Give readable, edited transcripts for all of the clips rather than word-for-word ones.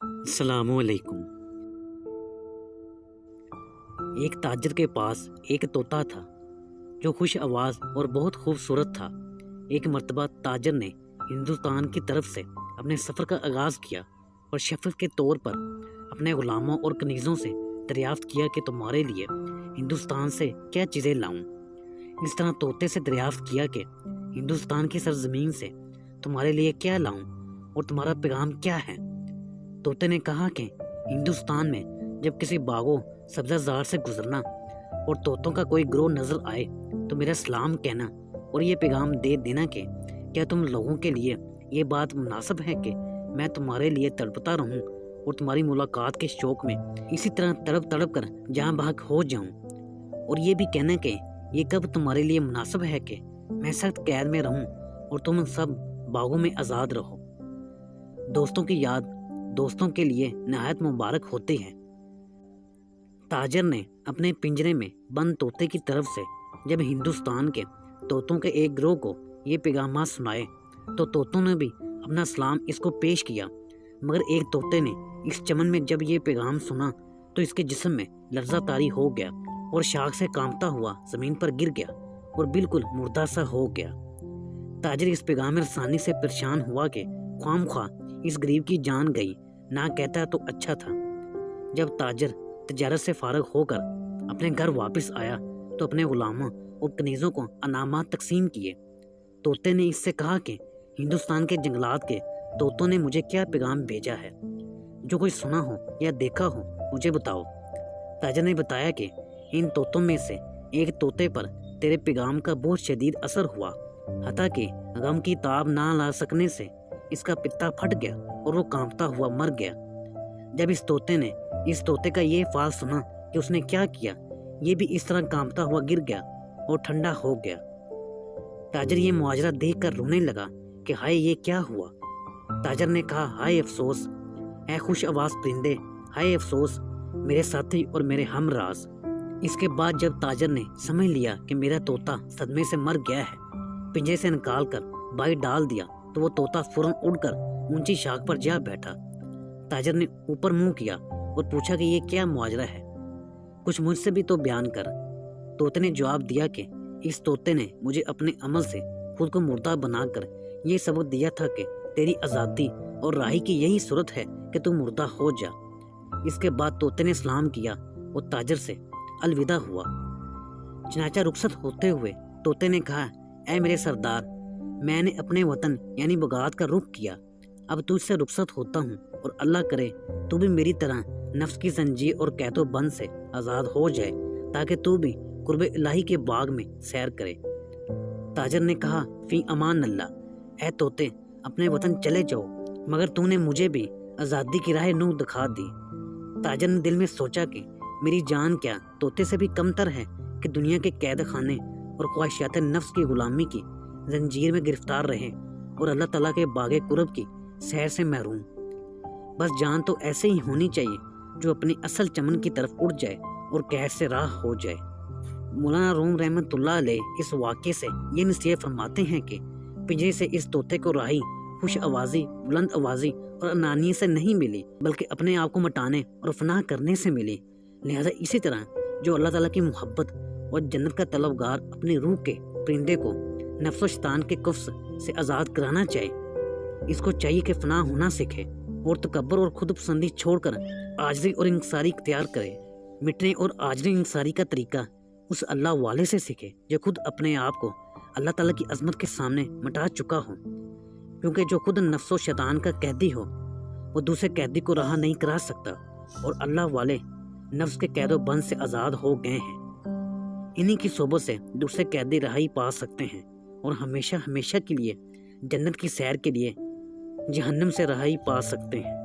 السلام علیکم۔ ایک تاجر کے پاس ایک طوطا تھا جو خوش آواز اور بہت خوبصورت تھا۔ ایک مرتبہ تاجر نے ہندوستان کی طرف سے اپنے سفر کا آغاز کیا اور شفیع کے طور پر اپنے غلاموں اور کنیزوں سے دریافت کیا کہ تمہارے لیے ہندوستان سے کیا چیزیں لاؤں۔ اس طرح طوطے سے دریافت کیا کہ ہندوستان کی سرزمین سے تمہارے لیے کیا لاؤں اور تمہارا پیغام کیا ہے۔ طوطے نے کہا کہ ہندوستان میں جب کسی باغ و سبزہ زار سے گزرنا اور طوطوں کا کوئی گروہ نظر آئے تو میرا سلام کہنا اور یہ پیغام دے دینا کہ کیا تم لوگوں کے لیے یہ بات مناسب ہے کہ میں تمہارے لیے تڑپتا رہوں اور تمہاری ملاقات کے شوق میں اسی طرح تڑپ تڑپ کر جہاں بحق ہو جاؤں، اور یہ بھی کہنا کہ یہ کب تمہارے لیے مناسب ہے کہ میں سخت قید میں رہوں اور تم سب باغوں میں آزاد رہو۔ دوستوں کی یاد دوستوں کے لیے نہایت مبارک ہوتی ہے۔ تاجر نے اپنے پنجرے میں بند طوطے کی طرف سے جب ہندوستان کے طوطوں کے ایک گروہ کو یہ پیغامات سنائے تو طوطوں نے بھی اپنا سلام اس کو پیش کیا، مگر ایک طوطے نے اس چمن میں جب یہ پیغام سنا تو اس کے جسم میں لرزہ طاری ہو گیا اور شاخ سے کانپتا ہوا زمین پر گر گیا اور بالکل مردہ سا ہو گیا۔ تاجر اس پیغام رسانی سے پریشان ہوا کہ خواہ مخواہ اس غریب کی جان گئی، نہ کہتا تو اچھا تھا۔ جب تاجر تجارت سے فارغ ہو کر اپنے گھر واپس آیا تو اپنے غلاموں اور کنیزوں کو انعامات تقسیم کیے۔ طوطے نے اس سے کہا کہ ہندوستان کے جنگلات کے طوطوں نے مجھے کیا پیغام بھیجا ہے، جو کوئی سنا ہو یا دیکھا ہو مجھے بتاؤ۔ تاجر نے بتایا کہ ان طوطوں میں سے ایک طوطے پر تیرے پیغام کا بہت شدید اثر ہوا، حتیٰ کہ غم کی تاب نہ لا سکنے سے اس کا پتا پھٹ گیا اور وہ کانپتا ہوا مر گیا۔ جب اس طوطے کا یہ فال سنا کہ اس نے کیا کیا، یہ بھی اس طرح کانپتا ہوا گر گیا اور ٹھنڈا ہو گیا۔ تاجر یہ معاجرہ دیکھ کر رونے لگا کہ ہائے یہ کیا ہوا۔ تاجر نے کہا ہائے افسوس اے خوش آواز پرندے، ہائے افسوس میرے ساتھی اور میرے ہم راز۔ اس کے بعد جب تاجر نے سمجھ لیا کہ میرا طوطا صدمے سے مر گیا ہے، پنجرے سے نکال کر باہر ڈال دیا تو وہ طوطا فوراً اڑ کر اونچی شاخ پر جا بیٹھا۔ تاجر نے اوپر منہ کیا اور پوچھا کہ یہ کیا معاجرہ ہے، کچھ مجھ سے بھی تو بیان کر۔ طوطے نے جواب دیا کہ اس طوطے نے مجھے اپنے عمل سے خود کو مردہ بنا کر یہ سبق دیا تھا کہ تیری آزادی اور راہی کی یہی صورت ہے کہ تو مردہ ہو جا۔ اس کے بعد طوطے نے سلام کیا اور تاجر سے الوداع ہوا۔ چنانچہ رخصت ہوتے ہوئے طوطے نے کہا اے میرے سردار، میں نے اپنے وطن یعنی بغداد کا رخ کیا، اب تجھ سے رخصت ہوتا ہوں اور اللہ کرے تو بھی میری طرح نفس کی زنجیر اور قید و بند سے آزاد ہو جائے تاکہ تو بھی قرب الہی کے باغ میں سیر کرے۔ تاجر نے کہا فی امان اللہ، اے طوطے اپنے وطن چلے جاؤ، مگر تو نے مجھے بھی آزادی کی راہ نو دکھا دی۔ تاجر نے دل میں سوچا کہ میری جان کیا طوطے سے بھی کم تر ہے کہ دنیا کے قید خانے اور خواہشات نفس کی غلامی کی زنجیر میں گرفتار رہے اور اللہ تعالیٰ کے باغ قرب کی سیر سے محروم۔ بس جان تو ایسے ہی ہونی چاہیے جو اپنی اصل چمن کی طرف اڑ جائے اور قید سے راہ ہو جائے۔ مولانا روم رحمۃ اللہ علیہ اس واقعے سے یہ نصیحت فرماتے ہیں کہ پنجرے سے اس طوطے کو راہی خوش آوازی، بلند آوازی اور انانیت سے نہیں ملی، بلکہ اپنے آپ کو مٹانے اور فنا کرنے سے ملی۔ لہذا اسی طرح جو اللہ تعالیٰ کی محبت اور جنت کا طلبگار اپنی روح کے پرندے کو نفس و شیطان کے قفس سے آزاد کرانا چاہے، اس کو چاہیے کہ فنا ہونا سیکھے اور تکبر اور خود پسندی چھوڑ کر عاجزی اور انکساری اختیار کرے۔ مٹنے اور عاجزی انکساری کا طریقہ اس اللہ والے سے سیکھے جو خود اپنے آپ کو اللہ تعالیٰ کی عظمت کے سامنے مٹا چکا ہو، کیونکہ جو خود نفس و شیطان کا قیدی ہو وہ دوسرے قیدی کو رہا نہیں کرا سکتا، اور اللہ والے نفس کے قید و بند سے آزاد ہو گئے ہیں۔ انہی کی صحبت سے دوسرے قیدی رہائی پا سکتے ہیں اور ہمیشہ ہمیشہ کے لیے جنت کی سیر کے لیے جہنم سے رہائی پا سکتے ہیں۔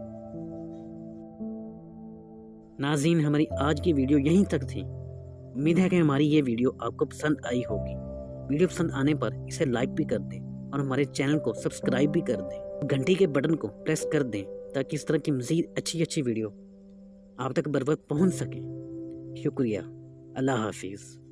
ناظرین، ہماری آج کی ویڈیو یہیں تک تھی۔ امید ہے کہ ہماری یہ ویڈیو آپ کو پسند آئی ہوگی۔ ویڈیو پسند آنے پر اسے لائک بھی کر دیں اور ہمارے چینل کو سبسکرائب بھی کر دیں، گھنٹی کے بٹن کو پریس کر دیں تاکہ اس طرح کی مزید اچھی ویڈیو آپ تک بر وقت پہنچ سکیں۔ شکریہ، اللہ حافظ۔